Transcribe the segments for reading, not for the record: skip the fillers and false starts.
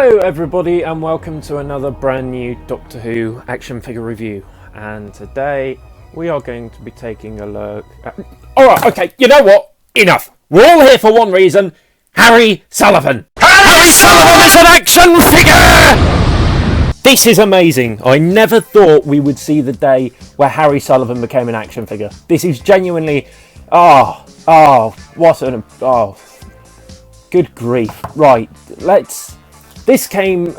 Hello everybody and welcome to another brand new Doctor Who action figure review, and today we are going to be taking a look at... Alright, okay, you know what? Enough! We're all here for one reason. Harry Sullivan! Harry Sullivan is an action figure! This is amazing. I never thought we would see the day where Harry Sullivan became an action figure. This is genuinely... good grief. Right, this came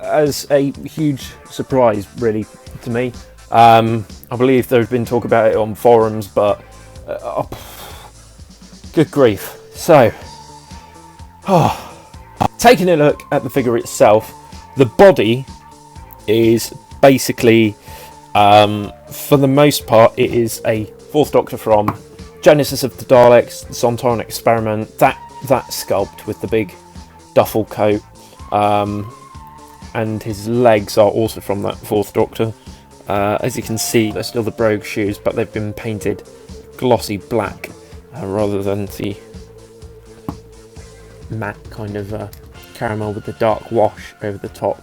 as a huge surprise, really, to me. I believe there's been talk about it on forums, but good grief. So, taking a look at the figure itself, the body is basically, for the most part, it is a Fourth Doctor from Genesis of the Daleks, the Sontaran experiment, that sculpt with the big duffel coat, and his legs are also from that Fourth Doctor. As you can see, they're still the brogue shoes, but they've been painted glossy black rather than the matte kind of caramel with the dark wash over the top.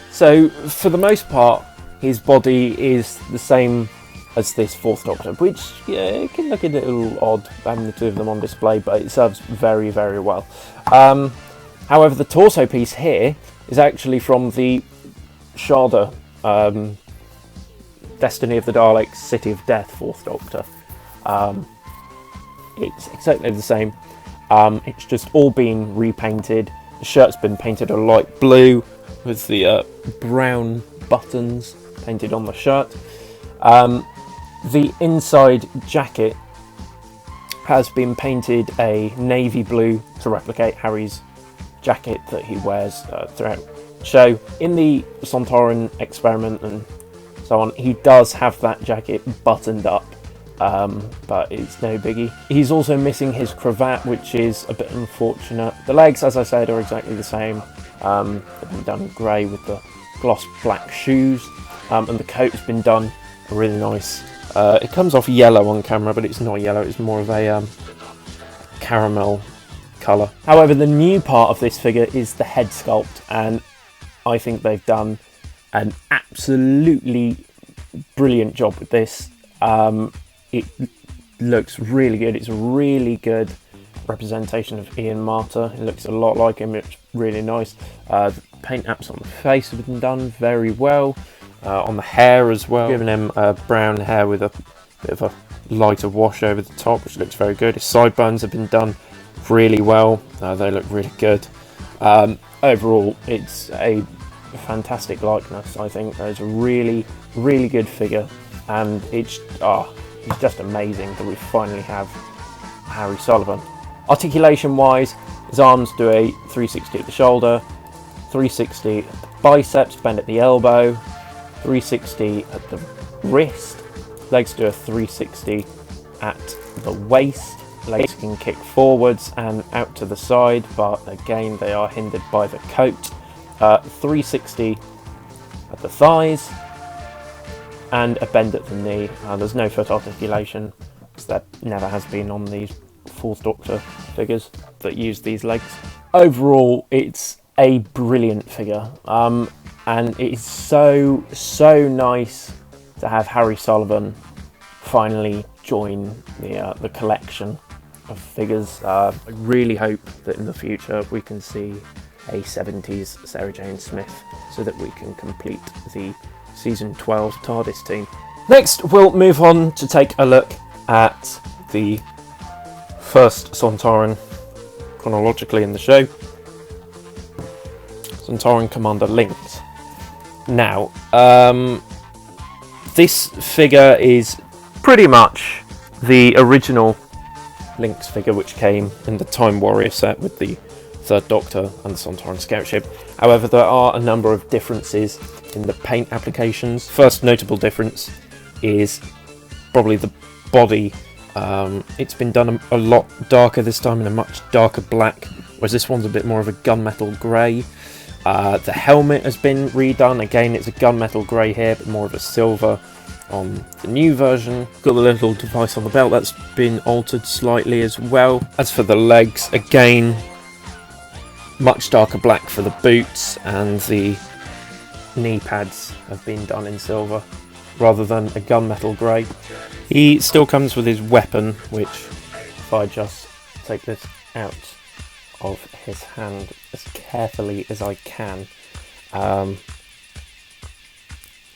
So for the most part, his body is the same as this Fourth Doctor, which it can look a little odd having the two of them on display, but it serves very, very well. However, the torso piece here is actually from the Shada, Destiny of the Daleks, City of Death Fourth Doctor. It's exactly the same. It's just all been repainted. The shirt's been painted a light blue with the brown buttons painted on the shirt. The inside jacket has been painted a navy blue to replicate Harry's jacket that he wears throughout the show. In the Sontaran experiment and so on, he does have that jacket buttoned up, but it's no biggie. He's also missing his cravat, which is a bit unfortunate. The legs, as I said, are exactly the same. They've been done grey with the gloss black shoes, and the coat has been done really nice. It comes off yellow on camera, but it's not yellow, it's more of a caramel colour. However, the new part of this figure is the head sculpt, and I think they've done an absolutely brilliant job with this. It looks really good. It's a really good representation of Ian Marter. It looks a lot like him. It's really nice. The paint apps on the face have been done very well. On the hair as well, giving him brown hair with a bit of a lighter wash over the top, which looks very good. His sideburns have been done really well. They look really good. Overall, it's a fantastic likeness. I think it's a really, really good figure, and it's just amazing that we finally have Harry Sullivan. Articulation wise, his arms do a 360 at the shoulder, 360 at the biceps, bend at the elbow, 360 at the wrist, legs do a 360 at the waist, legs can kick forwards and out to the side, but again they are hindered by the coat, 360 at the thighs, and a bend at the knee. There's no foot articulation, because that never has been on these Fourth Doctor figures that use these legs. Overall, it's a brilliant figure. And it is so nice to have Harry Sullivan finally join the collection of figures. I really hope that in the future we can see a 70s Sarah Jane Smith, so that we can complete the season 12 TARDIS team. Next, we'll move on to take a look at the first Sontaran chronologically in the show, Sontaran Commander Lynx. Now, this figure is pretty much the original Lynx figure, which came in the Time Warrior set with the Third Doctor and the Sontaran scout ship. However, there are a number of differences in the paint applications. First notable difference is probably the body. It's been done a lot darker this time, in a much darker black, whereas this one's a bit more of a gunmetal grey. The helmet has been redone. Again, it's a gunmetal grey here, but more of a silver on the new version. Got the little device on the belt, that's been altered slightly as well. As for the legs, again, much darker black for the boots, and the knee pads have been done in silver rather than a gunmetal grey. He still comes with his weapon, which, if I just take this out of his hand as carefully as I can.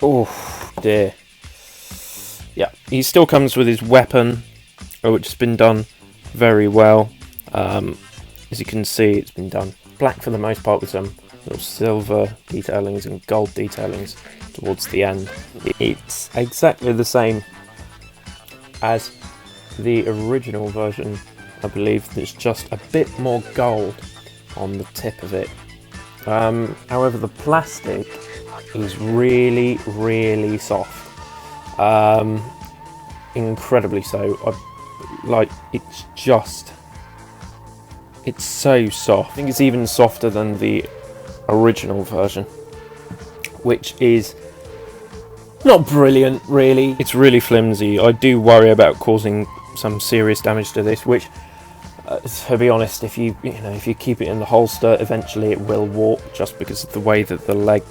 Oh dear. Yeah, he still comes with his weapon, which has been done very well. As you can see, it's been done black for the most part, with some little silver detailings and gold detailings towards the end. It's exactly the same as the original version, I believe. There's just a bit more gold on the tip of it. However, the plastic is really, really soft. Incredibly so. It's so soft. I think it's even softer than the original version, which is not brilliant, really. It's really flimsy. I do worry about causing some serious damage to this, which, to be honest, if you keep it in the holster, eventually it will warp just because of the way that the leg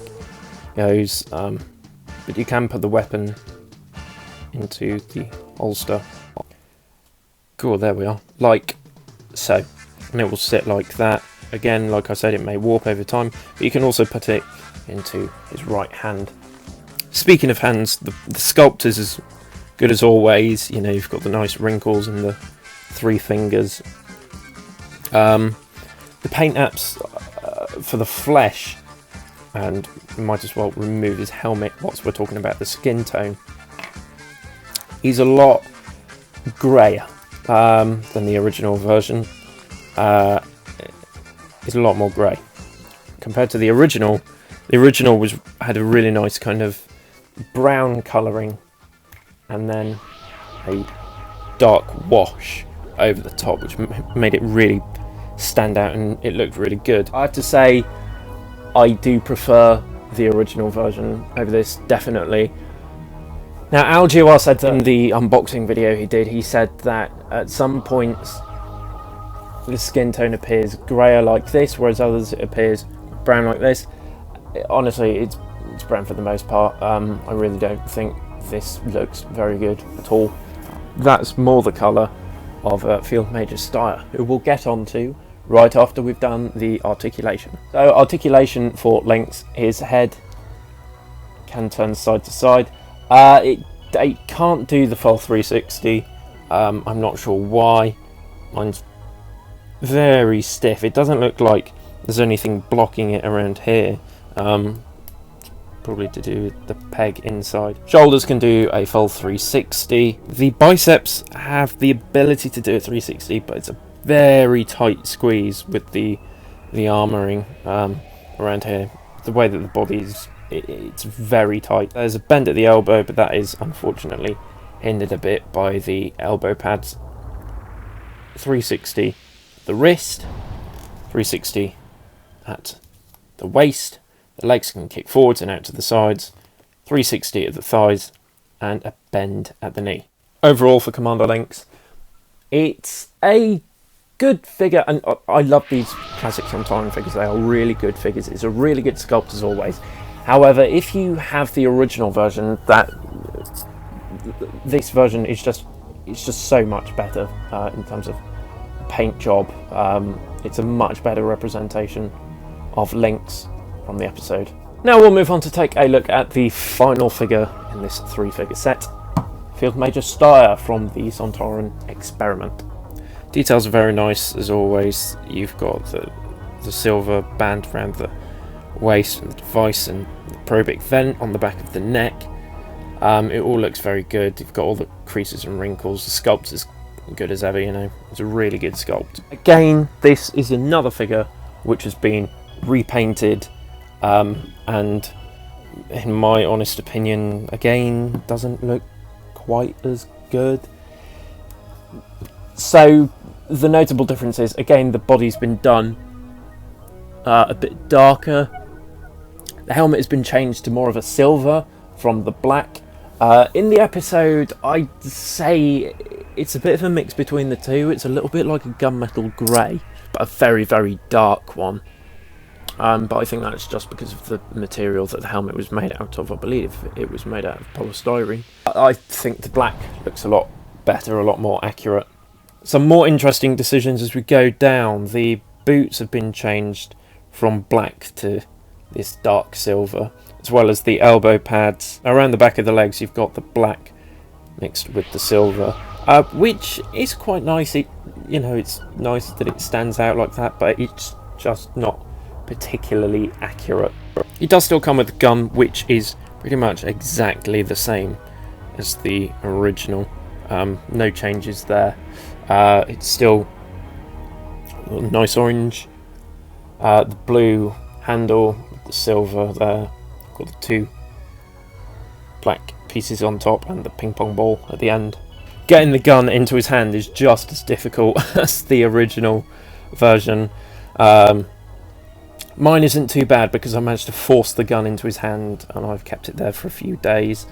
goes. But you can put the weapon into the holster. Cool, there we are, like so, and it will sit like that. Again, like I said, it may warp over time, but you can also put it into his right hand. Speaking of hands, the sculpt is as good as always. You know, you've got the nice wrinkles in the 3 fingers. The paint apps for the flesh, and might as well remove his helmet whilst we're talking about the skin tone. He's a lot greyer than the original version. It's a lot more grey compared to the original. The original had a really nice kind of brown colouring, and then a dark wash over the top, which made it really stand out, and it looked really good. I have to say, I do prefer the original version over this, definitely. Now, Algiwar said in the unboxing video he said that at some points the skin tone appears greyer like this, whereas others it appears brown like this. Honestly, it's brown for the most part. I really don't think this looks very good at all. That's more the colour of Field Major Steyr, who we'll get onto right after we've done the articulation. So, articulation for lengths, his head can turn side to side. It can't do the full 360. I'm not sure why. Mine's very stiff. It doesn't look like there's anything blocking it around here. Probably to do with the peg inside. Shoulders can do a full 360. The biceps have the ability to do a 360, but it's a very tight squeeze with the armouring around here. The way that the body is, it's very tight. There's a bend at the elbow, but that is unfortunately hindered a bit by the elbow pads. 360 at the wrist, 360 at the waist. The legs can kick forwards and out to the sides, 360 at the thighs, and a bend at the knee. Overall, for commander lengths, it's a good figure, and I love these classic Sontaran figures. They are really good figures. It's a really good sculpt as always. However, if you have the original version, this version is just so much better in terms of paint job. It's a much better representation of lengths from the episode. Now we'll move on to take a look at the final figure in this 3-figure set, Field Major Steyr from the Sontaran experiment. Details are very nice as always. You've got the silver band around the waist and the device, and the probic vent on the back of the neck. It all looks very good. You've got all the creases and wrinkles. The sculpt is good as ever, you know. It's a really good sculpt. Again, this is another figure which has been repainted, and in my honest opinion, again, doesn't look quite as good. So the notable difference is, again, the body's been done a bit darker. The helmet has been changed to more of a silver from the black. In the episode, I'd say it's a bit of a mix between the two. It's a little bit like a gunmetal grey, but a very, very dark one. But I think that's just because of the material that the helmet was made out of. I believe it was made out of polystyrene. I think the black looks a lot better, a lot more accurate. Some more interesting decisions as we go down. The boots have been changed from black to this dark silver, as well as the elbow pads. Around the back of the legs you've got the black mixed with the silver, which is quite nice. It's nice that it stands out like that, but it's just not particularly accurate. It does still come with a gun which is pretty much exactly the same as the original. No changes there. It's still a nice orange, the blue handle, the silver there, got the two black pieces on top and the ping pong ball at the end. Getting the gun into his hand is just as difficult as the original version. Mine isn't too bad because I managed to force the gun into his hand and I've kept it there for a few days.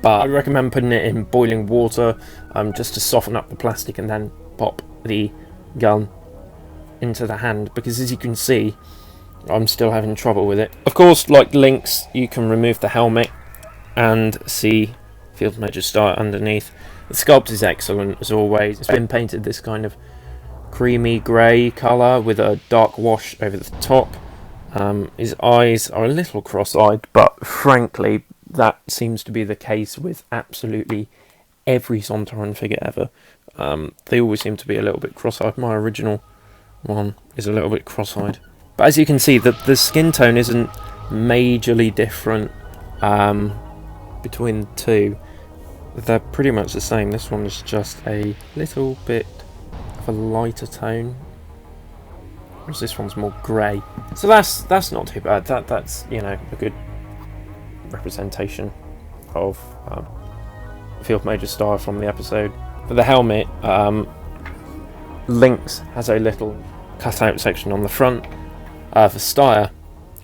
But I recommend putting it in boiling water just to soften up the plastic and then pop the gun into the hand, because as you can see I'm still having trouble with it. Of course, like Lynx, you can remove the helmet and see Field Major Star underneath. The sculpt is excellent as always. It's been painted this kind of creamy grey colour with a dark wash over the top. His eyes are a little cross-eyed, but frankly that seems to be the case with absolutely every Sontaran figure ever. They always seem to be a little bit cross-eyed. My original one is a little bit cross-eyed. But as you can see, the skin tone isn't majorly different between the two. They're pretty much the same. This one is just a little bit of a lighter tone, whereas this one's more grey. So that's not too bad. That's a good representation of Field Major Star from the episode. For the helmet, Lynx has a little cutout section on the front. For Steyr,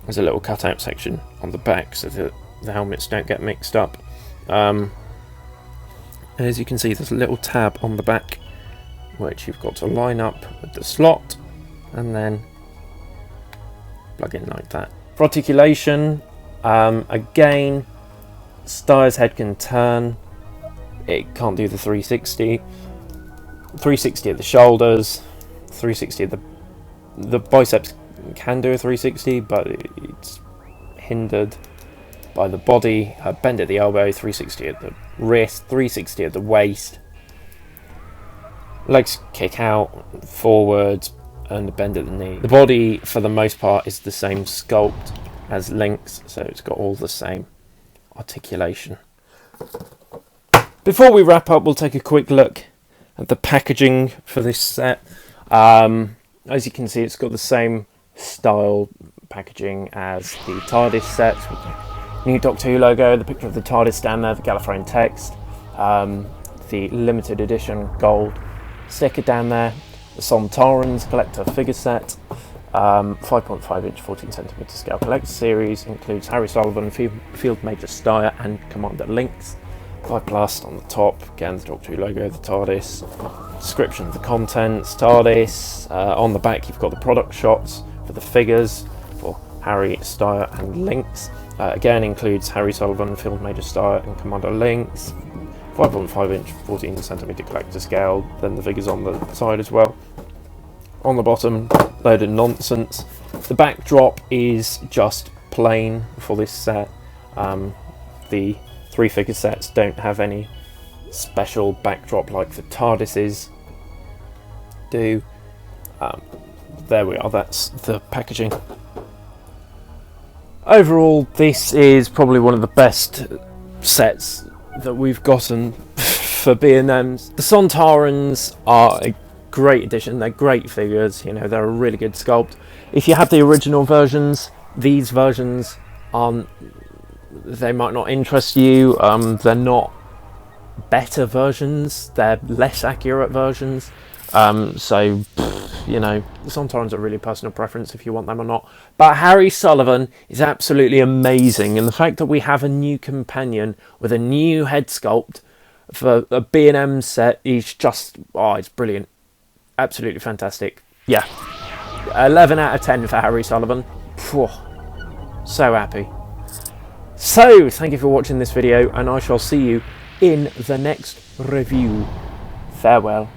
there's a little cutout section on the back so that the helmets don't get mixed up. And as you can see, there's a little tab on the back which you've got to line up with the slot and then plug in like that. For articulation, again, Steyr's head can turn. It can't do the 360. 360 at the shoulders, 360 at the biceps can do a 360, but it's hindered by the body. Bend at the elbow, 360 at the wrist, 360 at the waist. Legs kick out, forwards, and a bend at the knee. The body, for the most part, is the same sculpt as Lynx, so it's got all the same articulation. Before we wrap up, we'll take a quick look at the packaging for this set. As you can see, it's got the same style packaging as the TARDIS set, with the new Doctor Who logo, the picture of the TARDIS down there, the Gallifreyan text, the limited edition gold sticker down there, the Sontarans collector figure set, 5.5 inch 14cm scale collector series, includes Harry Sullivan, Field Major Steyr and Commander Lynx. 5+ on the top, again the Doctor Who logo, the TARDIS, description of the contents, TARDIS. On the back you've got the product shots for the figures for Harry, Steyr and Lynx. Again includes Harry Sullivan, Field Major Steyr and Commander Lynx. 5.5 inch 14cm collector scale, then the figures on the side as well. On the bottom, load of nonsense. The backdrop is just plain for this set. The 3 figure sets don't have any special backdrop like the TARDISes do. There we are, that's the packaging. Overall, this is probably one of the best sets that we've gotten for B&Ms. The Sontarans are a great addition, they're great figures, they're a really good sculpt. If you have the original versions, these versions they might not interest you. They're not better versions, they're less accurate versions. So the Sontarans are really personal preference if you want them or not. But Harry Sullivan is absolutely amazing, and the fact that we have a new companion with a new head sculpt for a B&M set is just, it's brilliant. Absolutely fantastic. Yeah, 11 out of 10 for Harry Sullivan. Phew, so happy. So, thank you for watching this video, and I shall see you in the next review. Farewell.